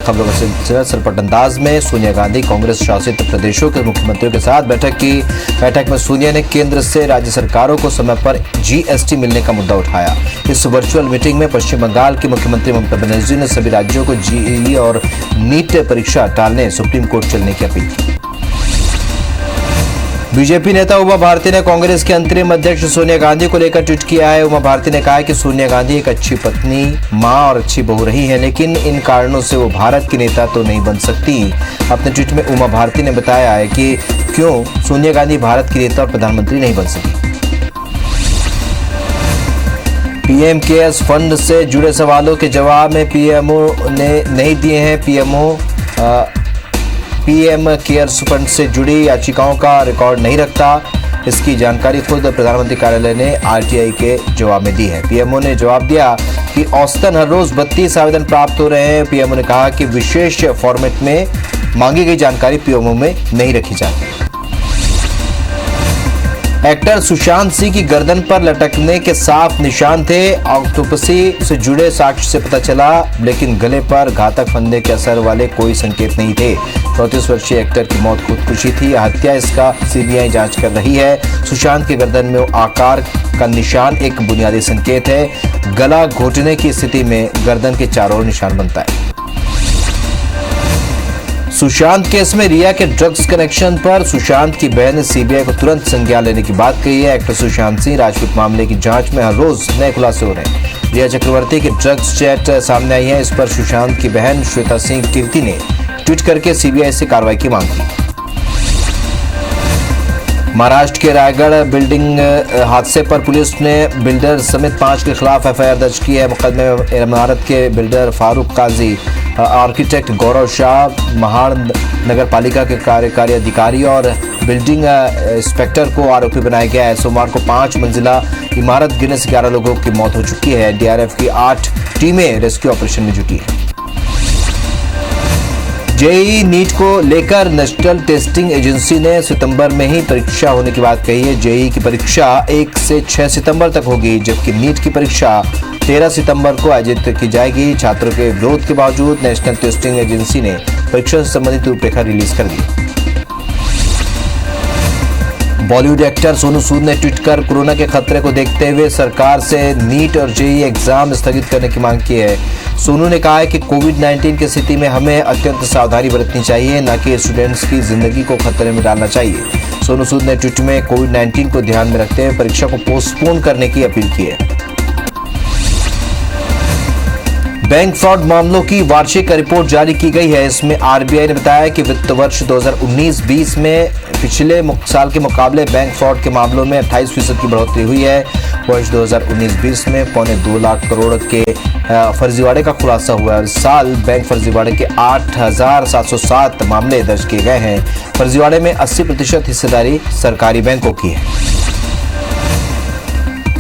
खबरों का सिलसिला सरपट अंदाज में। सोनिया गांधी कांग्रेस शासित प्रदेशों के मुख्यमंत्रियों के साथ बैठक की। बैठक में सोनिया ने केंद्र से राज्य सरकारों को समय पर जीएसटी मिलने का मुद्दा उठाया। इस वर्चुअल मीटिंग में पश्चिम बंगाल की मुख्यमंत्री ममता बनर्जी ने सभी राज्यों को जेईई और नीट परीक्षा टालने सुप्रीम कोर्ट चलने की अपील की। बीजेपी नेता उमा भारती ने कांग्रेस के अंतरिम अध्यक्ष सोनिया गांधी को लेकर ट्वीट किया है। उमा भारती ने कहा है कि सोनिया गांधी एक अच्छी पत्नी, मां और अच्छी बहू रही है, लेकिन इन कारणों से वो भारत की नेता तो नहीं बन सकती। अपने ट्वीट में उमा भारती ने बताया है कि क्यों सोनिया गांधी भारत की नेता और प्रधानमंत्री नहीं बन सकी। पीएम केयर्स फंड से जुड़े सवालों के जवाब में पीएमओ ने नहीं दिए हैं। पीएम केयर्स फंड से जुड़ी याचिकाओं का रिकॉर्ड नहीं रखता। इसकी जानकारी खुद प्रधानमंत्री कार्यालय ने आरटीआई के जवाब में दी है। पीएमओ ने जवाब दिया कि औसतन हर रोज 32 आवेदन प्राप्त हो रहे हैं। पीएमओ ने कहा कि विशेष फॉर्मेट में मांगी गई जानकारी पीएमओ में नहीं रखी जाती। एक्टर सुशांत सिंह की गर्दन पर लटकने के साफ निशान थे। ऑक्टोपसी से जुड़े साक्ष्य से पता चला, लेकिन गले पर घातक फंदे के असर वाले कोई संकेत नहीं थे। 34 वर्षीय एक्टर की मौत खुदकुशी थी या हत्या, इसका सीबीआई जांच कर रही है। सुशांत के गर्दन में आकार का निशान एक बुनियादी संकेत है। गला घोटने की स्थिति में गर्दन के चारों ओर निशान बनता है। सुशांत केस में रिया के ड्रग्स कनेक्शन पर सुशांत की बहन ने सीबीआई को तुरंत संज्ञान लेने की बात कही है। एक्टर सुशांत सिंह राजपूत मामले की जांच में हर रोज नए खुलासे हो रहे हैं। रिया चक्रवर्ती की ड्रग्स चैट सामने आई है। इस पर सुशांत की बहन श्वेता सिंह कीर्ति ने ट्वीट करके सीबीआई से कार्रवाई की मांग की। महाराष्ट्र के रायगढ़ बिल्डिंग हादसे पर पुलिस ने बिल्डर समेत 5 के खिलाफ एफआईआर दर्ज की है। मुकदमे में इमारत के बिल्डर फारूक काजी, आर्किटेक्ट गौरव शाह, महाड़ नगर पालिका के कार्यकारी अधिकारी और बिल्डिंग इंस्पेक्टर को आरोपी बनाया गया है। सोमवार को 5 मंजिला इमारत गिरने से 11 लोगों की मौत हो चुकी है। डीआरएफ की 8 टीमें रेस्क्यू ऑपरेशन में जुटी है। जेईई नीट को लेकर नेशनल टेस्टिंग एजेंसी ने सितंबर में ही परीक्षा होने की बात कही है। जेईई की परीक्षा 1 से 6 सितंबर तक होगी, जबकि नीट की परीक्षा 13 सितंबर को आयोजित की जाएगी। छात्रों के विरोध के बावजूद नेशनल टेस्टिंग एजेंसी ने परीक्षा से संबंधित रूपरेखा रिलीज कर दी। बॉलीवुड एक्टर सोनू सूद ने ट्वीट कर कोरोना के खतरे को देखते हुए सरकार से नीट और जेईई एग्जाम स्थगित करने की मांग की है। सोनू ने कहा है कि कोविड-19 की स्थिति में हमें अत्यंत सावधानी बरतनी चाहिए, न कि स्टूडेंट्स की जिंदगी को खतरे में डालना चाहिए। सोनू सूद ने ट्वीट में कोविड-19 को ध्यान में रखते हुए परीक्षा को पोस्टपोन करने की अपील की है। बैंक फ्रॉड मामलों की वार्षिक रिपोर्ट जारी की गई है। इसमें आरबीआई ने बताया कि वित्त वर्ष 2019-20 में पिछले साल के मुकाबले बैंक फ्रॉड के मामलों में 28% की बढ़ोतरी हुई है। वर्ष 2019-20 में 2.25 लाख करोड़ के फर्जीवाड़े का खुलासा हुआ है। इस साल बैंक फर्जीवाड़े के 8,707 मामले दर्ज किए गए हैं। फर्जीवाड़े में 80% हिस्सेदारी सरकारी बैंकों की है।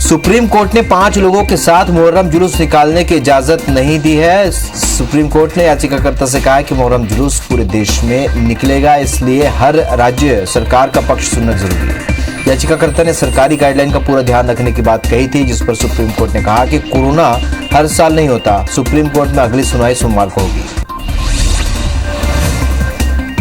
सुप्रीम कोर्ट ने 5 लोगों के साथ मुहर्रम जुलूस निकालने की इजाजत नहीं दी है। सुप्रीम कोर्ट ने याचिकाकर्ता से कहा कि मुहर्रम जुलूस पूरे देश में निकलेगा, इसलिए हर राज्य सरकार का पक्ष सुनना जरूरी है। याचिकाकर्ता ने सरकारी गाइडलाइन का पूरा ध्यान रखने की बात कही थी, जिस पर सुप्रीम कोर्ट ने कहा कि कोरोना हर साल नहीं होता। सुप्रीम कोर्ट में अगली सुनवाई सोमवार को होगी।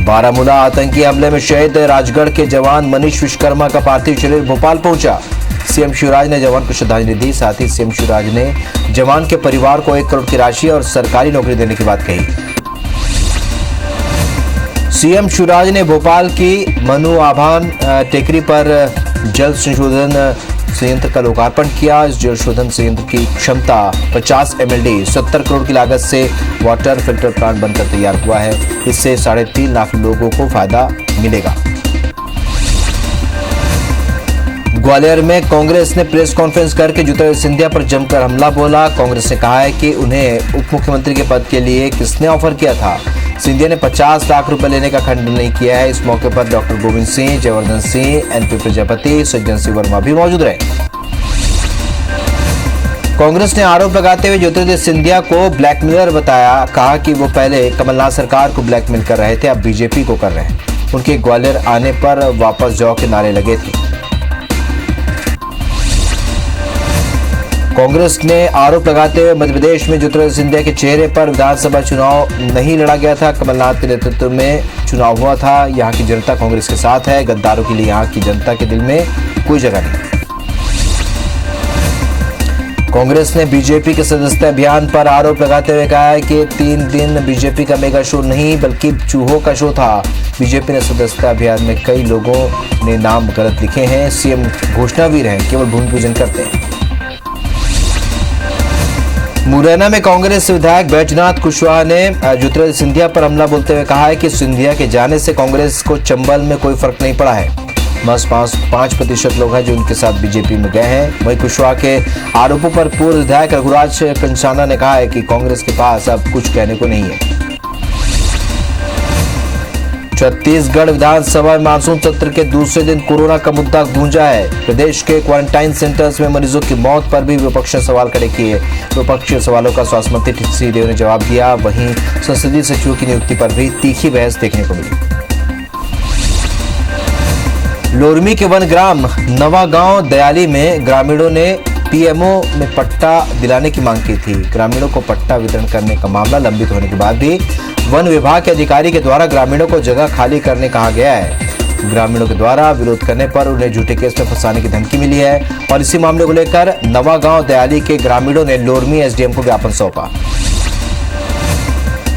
बारामूला आतंकी हमले में शहीद राजगढ़ के जवान मनीष विश्वकर्मा का पार्थिव शरीर भोपाल पहुंचा। सीएम शिवराज ने जवान को श्रद्धांजलि दी। साथ ही सीएम शिवराज ने जवान के परिवार को 1 करोड़ की राशि और सरकारी नौकरी देने की बात कही। सीएम शिवराज ने भोपाल की मनु आभान टेकरी पर जल संशोधन संयंत्र का लोकार्पण किया। इस जल शोधन संयंत्र की क्षमता 50 MLD 70 करोड़ की लागत से वाटर फिल्टर प्लांट बनकर तैयार हुआ है। इससे 3.5 लाख लोगों को फायदा मिलेगा। ग्वालियर में कांग्रेस ने प्रेस कॉन्फ्रेंस करके ज्योतिरादित्य सिंधिया पर जमकर हमला बोला। कांग्रेस ने कहा है कि उन्हें उप मुख्यमंत्री के पद के लिए किसने ऑफर किया था। सिंधिया ने 50 लाख रुपए लेने का खंडन नहीं किया है। इस मौके पर डॉक्टर गोविंद सिंह, जयवर्धन सिंह, एनपी प्रजापति, सज्जन सिंह वर्मा भी मौजूद रहे। कांग्रेस ने आरोप लगाते हुए ज्योतिरादित्य सिंधिया को ब्लैकमेलर बताया। कहा कि वो पहले कमलनाथ सरकार को ब्लैकमेल कर रहे थे, अब बीजेपी को कर रहे हैं। उनके ग्वालियर आने पर वापस जाओ के नारे लगे थे। कांग्रेस ने आरोप लगाते हुए मध्य प्रदेश में ज्योतिरादित्य सिंधिया के चेहरे पर विधानसभा चुनाव नहीं लड़ा गया था। कमलनाथ के नेतृत्व में चुनाव हुआ था। यहाँ की जनता कांग्रेस के साथ है। गद्दारों के लिए यहाँ की जनता के दिल में कोई जगह नहीं। कांग्रेस ने बीजेपी के सदस्यता अभियान पर आरोप लगाते हुए कहा है कि 3 दिन बीजेपी का मेगा शो नहीं बल्कि चूहों का शो था। बीजेपी ने सदस्यता अभियान में कई लोगों ने नाम गलत लिखे हैं। सीएम घोषणावीर हैं, केवल भूमि पूजन करते हैं। मुरैना में कांग्रेस विधायक बैजनाथ कुशवाहा ने ज्योतिरादित्य सिंधिया पर हमला बोलते हुए कहा है कि सिंधिया के जाने से कांग्रेस को चंबल में कोई फर्क नहीं पड़ा है। बस 5% लोग हैं जो उनके साथ बीजेपी में गए हैं। वहीं कुशवाहा के आरोपों पर पूर्व विधायक रघुराज कंसाना ने कहा है कि कांग्रेस के पास अब कुछ कहने को नहीं है। छत्तीसगढ़ विधानसभा में मानसून सत्र के दूसरे दिन कोरोना का मुद्दा गूंजा है। प्रदेश के क्वारंटाइन सेंटर्स में मरीजों की मौत पर भी विपक्ष ने सवाल खड़े किए। विपक्ष के सवालों का स्वास्थ्य मंत्री टीएस सिंहदेव ने जवाब दिया। वहीं संसदीय सचिवों की नियुक्ति पर भी तीखी बहस देखने को मिली। लोरमी के वन ग्राम नवागांव दयाली में ग्रामीणों ने पीएमओ में पट्टा दिलाने की मांग की थी। ग्रामीणों को पट्टा वितरण करने का मामला लंबित होने के बाद भी वन विभाग के अधिकारी के द्वारा ग्रामीणों को जगह खाली करने कहा गया है। ग्रामीणों के द्वारा विरोध करने पर उन्हें झूठे केस में फंसाने की धमकी मिली है और इसी मामले को लेकर नवागांव दयाली के ग्रामीणों ने लोरमी एसडीएम को ज्ञापन सौंपा।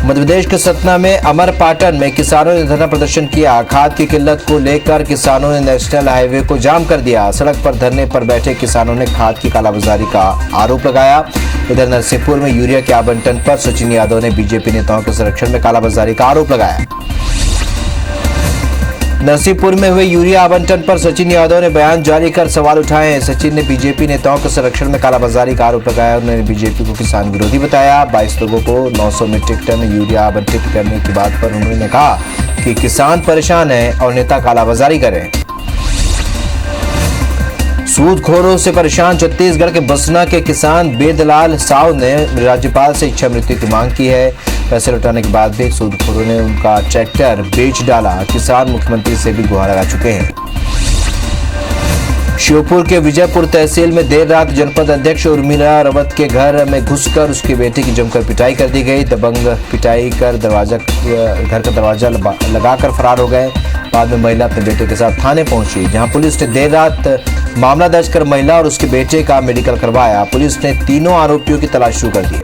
मध्य प्रदेश के सतना में अमरपाटन में किसानों ने धरना प्रदर्शन किया। खाद की किल्लत को लेकर किसानों ने नेशनल हाईवे को जाम कर दिया। सड़क पर धरने पर बैठे किसानों ने खाद की कालाबाजारी का आरोप लगाया। इधर नरसिंहपुर में यूरिया के आवंटन पर सचिन यादव ने बीजेपी नेताओं के संरक्षण में कालाबाजारी का आरोप लगाया। नरसिंहपुर में हुए यूरिया आवंटन पर सचिन यादव ने बयान जारी कर सवाल उठाए हैं। सचिन ने बीजेपी नेताओं के संरक्षण में कालाबाजारी का आरोप लगाया। उन्होंने बीजेपी को किसान विरोधी बताया। 22 लोगों को 900 मीट्रिक टन यूरिया आवंटित करने की बात पर उन्होंने कहा कि किसान परेशान है और नेता कालाबाजारी करें। सूदखोरों से परेशान छत्तीसगढ़ के बसना के किसान बेदलाल साव ने राज्यपाल से इच्छा मृत्यु की मांग की है। पैसे लौटाने के बाद भी सूदखोरों ने उनका ट्रैक्टर बेच डाला। किसान मुख्यमंत्री से भी गुहार लगा चुके हैं। श्योपुर के विजयपुर तहसील में देर रात जनपद अध्यक्ष उर्मिला रावत के घर में घुसकर उसकी बेटी की जमकर पिटाई कर दी गई। दबंग पिटाई कर घर का दरवाजा लगाकर फरार हो गए। बाद में महिला अपने बेटे के साथ थाने पहुंची, जहां पुलिस ने देर रात मामला दर्ज कर महिला और उसके बेटे का मेडिकल करवाया। पुलिस ने तीनों आरोपियों की तलाश शुरू कर दी।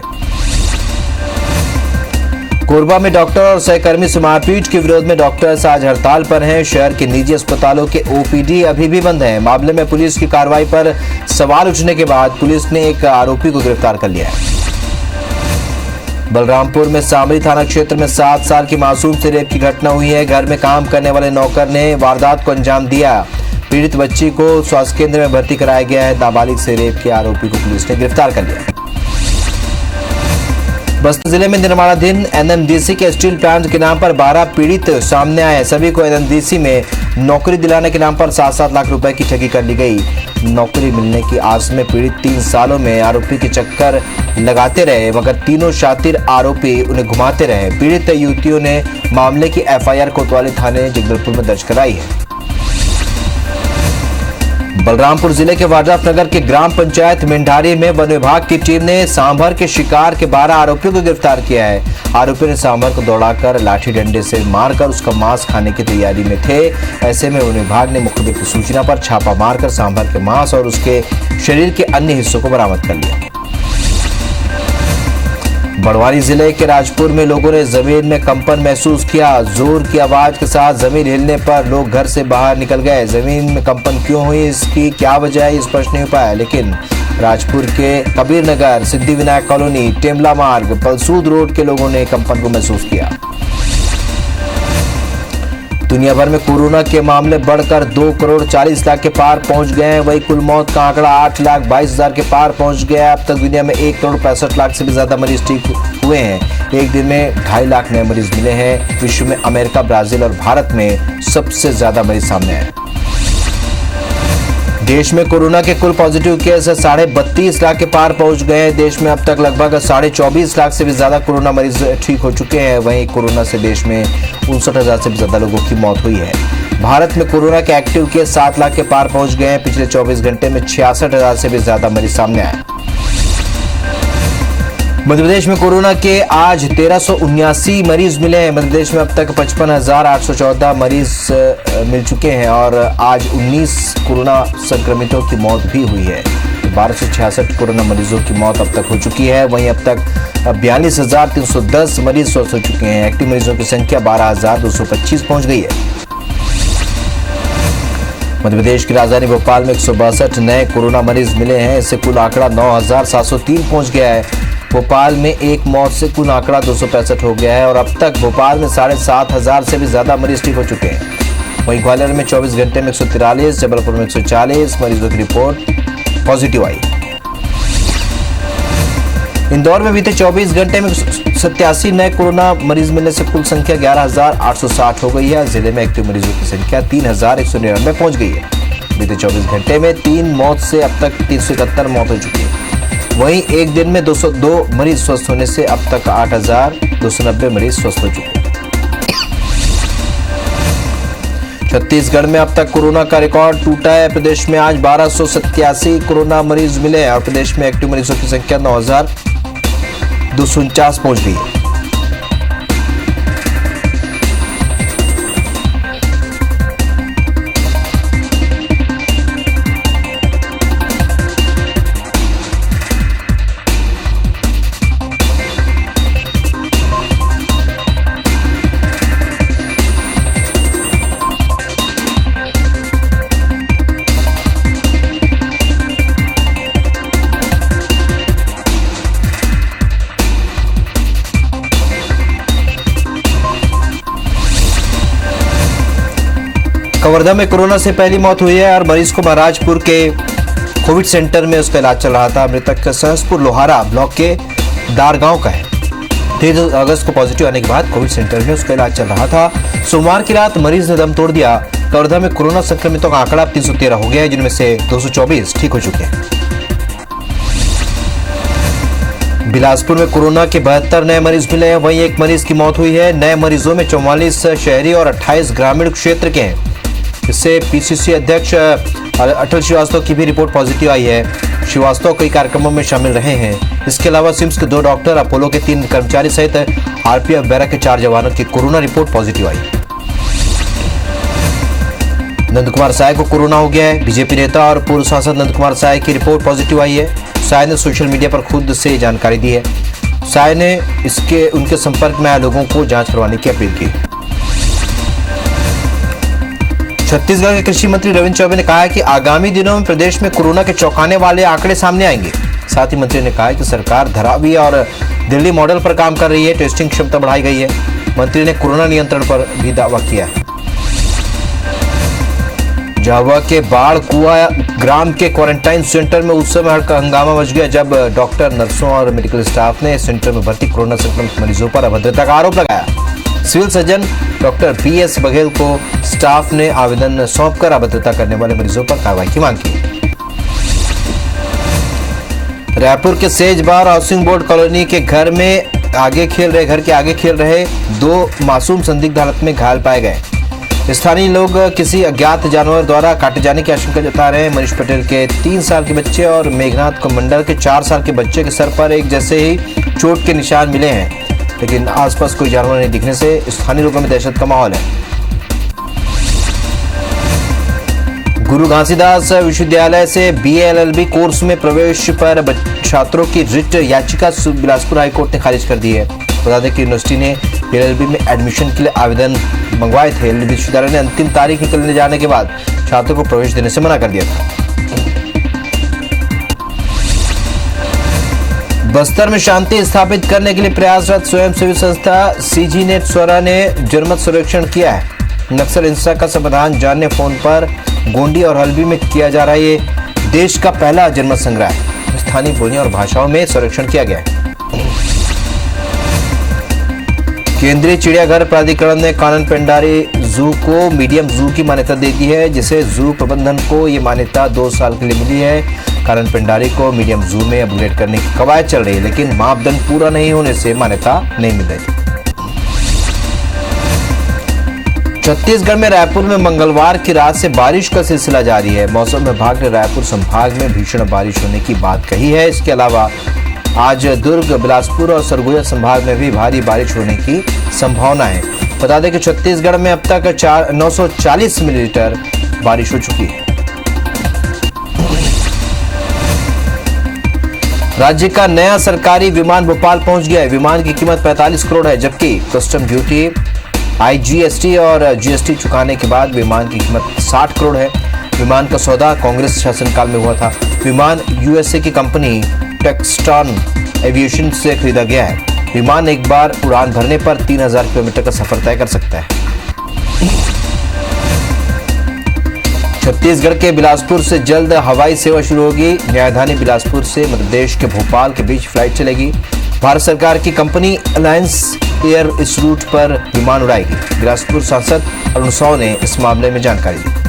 कोरबा में डॉक्टर और सहकर्मी से मारपीट के विरोध में डॉक्टर्स आज हड़ताल पर हैं। शहर के निजी अस्पतालों के ओपीडी अभी भी बंद हैं। मामले में पुलिस की कार्रवाई पर सवाल उठने के बाद पुलिस ने एक आरोपी को गिरफ्तार कर लिया है। बलरामपुर में सामरी थाना क्षेत्र में 7 साल की मासूम से रेप की घटना हुई है। घर में काम करने वाले नौकर ने वारदात को अंजाम दिया। पीड़ित बच्ची को स्वास्थ्य केंद्र में भर्ती कराया गया है। नाबालिग से रेप के आरोपी को पुलिस ने गिरफ्तार कर लिया। बस्तर जिले में निर्माणाधीन एनएमडीसी के स्टील प्लांट के नाम पर 12 पीड़ित सामने आए। सभी को एनएमडीसी में नौकरी दिलाने के नाम पर 7-7 लाख रुपए की ठगी कर ली गई। नौकरी मिलने की आस में पीड़ित 3 सालों में आरोपी के चक्कर लगाते रहे, मगर तीनों शातिर आरोपी उन्हें घुमाते रहे। पीड़ित युवतियों ने मामले की एफआईआर कोतवाली थाने जगदलपुर में दर्ज कराई है। बलरामपुर जिले के वाड्राफ नगर के ग्राम पंचायत मेंढारी में वन विभाग की टीम ने सांभर के शिकार के 12 आरोपियों को गिरफ्तार किया है। आरोपियों ने सांभर को दौड़ाकर लाठी डंडे से मारकर उसका मांस खाने की तैयारी में थे। ऐसे में वन विभाग ने मुखबिर की सूचना पर छापा मारकर सांभर के मांस और उसके शरीर के अन्य हिस्सों को बरामद कर लिया। बड़वानी जिले के राजपुर में लोगों ने जमीन में कंपन महसूस किया। जोर की आवाज के साथ जमीन हिलने पर लोग घर से बाहर निकल गए। जमीन में कंपन क्यों हुई, इसकी क्या वजह है, स्पष्ट नहीं हो पाया, लेकिन राजपुर के कबीर नगर, सिद्धिविनायक कॉलोनी, टेमला मार्ग, पलसूद रोड के लोगों ने कंपन को महसूस किया। दुनिया भर में कोरोना के मामले बढ़कर 2 करोड़ 40 लाख के पार पहुंच गए हैं। वही कुल मौत का आंकड़ा 8,22,000 के पार पहुंच गया। अब तक दुनिया में 1 करोड़ 65 लाख से भी ज्यादा मरीज ठीक हुए हैं। एक दिन में 2.5 लाख नए मरीज मिले हैं। विश्व में अमेरिका, ब्राजील और भारत में सबसे ज्यादा मरीज सामने आए। देश में कोरोना के कुल पॉजिटिव केस 32.5 लाख के पार पहुंच गए हैं। देश में अब तक लगभग 24.5 लाख से भी ज्यादा कोरोना मरीज ठीक हो चुके हैं। वहीं कोरोना से देश में 59,000 से भी ज्यादा लोगों की मौत हुई है। भारत में कोरोना के एक्टिव केस 7 लाख के पार पहुंच गए हैं। पिछले 24 घंटे में 66,000 से भी ज्यादा मरीज सामने आए। मध्य प्रदेश में कोरोना के आज 1379 मरीज मिले हैं। मध्य प्रदेश में अब तक 55,814 मरीज मिल चुके हैं और आज 19 कोरोना संक्रमितों की मौत भी हुई है। 1266 कोरोना मरीजों की मौत अब तक हो चुकी है। वहीं अब तक 42,310 मरीज स्वस्थ हो चुके हैं। एक्टिव मरीजों की संख्या 12,225 पहुंच गई है। मध्य प्रदेश की राजधानी भोपाल में 162 नए कोरोना मरीज मिले हैं। इससे कुल आंकड़ा 9,703 पहुंच गया है। भोपाल में एक मौत से कुल आंकड़ा 265 हो गया है और अब तक भोपाल में 7,500 से भी ज्यादा मरीज ठीक हो चुके हैं। वहीं ग्वालियर में 24 घंटे में 143, जबलपुर में 140 मरीजों की रिपोर्ट पॉजिटिव आई। इंदौर में बीते 24 घंटे में 87 नए कोरोना मरीज मिलने से कुल संख्या 11,860 हो गई है। जिले में एक्टिव मरीजों की संख्या 3,199 पहुंच गई है। बीते 24 घंटे में 3 मौत से अब तक 371 मौत हो चुकी है। वहीं एक दिन में 202 मरीज स्वस्थ होने से अब तक 8,290 मरीज स्वस्थ हो चुके हैं। छत्तीसगढ़ में अब तक कोरोना का रिकॉर्ड टूटा है। प्रदेश में आज 1287 कोरोना मरीज मिले हैं और प्रदेश में एक्टिव मरीजों की संख्या 9,249 पहुंच गई है। कवर्धा में कोरोना से पहली मौत हुई है और मरीज को महाराजपुर के कोविड सेंटर में उसका इलाज चल रहा था। मृतक सहसपुर लोहारा ब्लॉक के दारगांव का है। 3 अगस्त को पॉजिटिव आने के बाद कोविड सेंटर में उसका इलाज चल रहा था। सोमवार की रात मरीज ने दम तोड़ दिया। कवर्धा में कोरोना संक्रमितों का आंकड़ा 313 हो गया है, जिनमें से 224 ठीक हो चुके हैं। बिलासपुर में कोरोना के 72 नए मरीज मिले हैं। वहीं एक मरीज की मौत हुई है। नए मरीजों में 44 शहरी और 28 ग्रामीण क्षेत्र के हैं। इससे पीसीसी अध्यक्ष अटल श्रीवास्तव की भी रिपोर्ट पॉजिटिव आई है। श्रीवास्तव कई कार्यक्रमों में शामिल रहे हैं। इसके अलावा सिम्स के 2 डॉक्टर, अपोलो के 3 कर्मचारी सहित आरपीएफ बैरक के 4 जवानों की कोरोना रिपोर्ट पॉजिटिव आई। नंद कुमार साय को कोरोना हो गया है। बीजेपी नेता और पूर्व सांसद नंद कुमार साय की रिपोर्ट पॉजिटिव आई है। साय ने सोशल मीडिया पर खुद से जानकारी दी है। साय ने उनके संपर्क में आए लोगों को जांच करवाने की अपील की। छत्तीसगढ़ के कृषि मंत्री रविंद्र चौबे ने कहा है कि आगामी दिनों में प्रदेश में कोरोना के चौंकाने वाले आंकड़े सामने आएंगे। साथ ही मंत्री ने कहा है कि सरकार धरावी और दिल्ली मॉडल पर काम कर रही है। टेस्टिंग क्षमता बढ़ाई गई है। मंत्री ने कोरोना नियंत्रण पर भी दावा किया है। झाबुआ के बाढ़ कुआ ग्राम के क्वारंटाइन सेंटर में उस समय हंगामा मच गया जब डॉक्टर, नर्सों और मेडिकल स्टाफ ने सेंटर में भर्ती कोरोना संक्रमित मरीजों पर अभद्रता का आरोप लगाया। Civil surgeon doctor BS Baghel को स्टाफ ने आवेदन सौंपकर अभद्रता करने वाले मरीजों पर कार्रवाई की मांग की। रायपुर के सेजबार हाउसिंग बोर्ड कॉलोनी के घर के आगे खेल रहे 2 मासूम संदिग्ध हालत में घायल पाए गए। स्थानीय लोग किसी अज्ञात जानवर द्वारा काटे जाने की आशंका जता रहे हैं। मनीष पटेल के 3 साल के बच्चे और मेघनाथ को मंडल के 4 साल के बच्चे के सर पर एक जैसे ही चोट के निशान मिले हैं, लेकिन आसपास कोई जानवर नहीं दिखने से स्थानीय लोगों में दहशत का माहौल है। गुरु घासीदास विश्वविद्यालय से बीए LLB कोर्स में प्रवेश पर छात्रों की रिट याचिका बिलासपुर हाईकोर्ट ने खारिज कर दी है। बता दें कि यूनिवर्सिटी ने LLB में एडमिशन के लिए आवेदन मंगवाए थे। विश्वविद्यालय ने अंतिम तारीख निकलने जाने के बाद छात्रों को प्रवेश देने से मना कर दिया था। बस्तर में शांति स्थापित करने के लिए प्रयासरत स्वयंसेवी संस्था CG नेट स्वरा ने जनमत सर्वेक्षण किया है। नक्सल हिंसा का समाधान जानने फोन पर गोंडी और हल्बी में किया जा रहा है। ये देश का पहला जनमत संग्रह है। स्थानीय बोलियों और भाषाओं में सर्वेक्षण किया गया है। केंद्रीय चिड़ियाघर प्राधिकरण ने कानन पेंडारी जू को मीडियम जू की मान्यता दे दी है, जिसे जू प्रबंधन को ये मान्यता 2 साल के लिए मिली है। कानन पेंडारी को मीडियम जू में अपग्रेड करने की कवायद चल रही है, लेकिन मापदंड पूरा नहीं होने से मान्यता नहीं मिल रही। छत्तीसगढ़ में रायपुर में मंगलवार की रात से बारिश का सिलसिला जारी है। मौसम विभाग ने रायपुर संभाग में भीषण बारिश होने की बात कही है। इसके अलावा आज दुर्ग, बिलासपुर और सरगुजा संभाग में भी भारी बारिश होने की संभावना है। बता दें कि छत्तीसगढ़ में अब तक 940 मिलीमीटर बारिश हो चुकी है। राज्य का नया सरकारी विमान भोपाल पहुंच गया है। विमान की कीमत 45 करोड़ है, जबकि कस्टम ड्यूटी, IGST और GST चुकाने के बाद विमान की कीमत 60 करोड़ है। विमान का सौदा कांग्रेस शासनकाल में हुआ था। विमान USA की कंपनी टेक्सटॉन एविएशन से खरीदा गया है। विमान एक बार उड़ान भरने पर 3000 किलोमीटर का सफर तय कर सकता है। छत्तीसगढ़ के बिलासपुर से जल्द हवाई सेवा शुरू होगी। राजधानी बिलासपुर से मध्य प्रदेश के भोपाल के बीच फ्लाइट चलेगी। भारत सरकार की कंपनी अलायंस एयर इस रूट पर विमान उड़ाएगी। बिलासपुर सांसद अरुण साव ने इस मामले में जानकारी दी।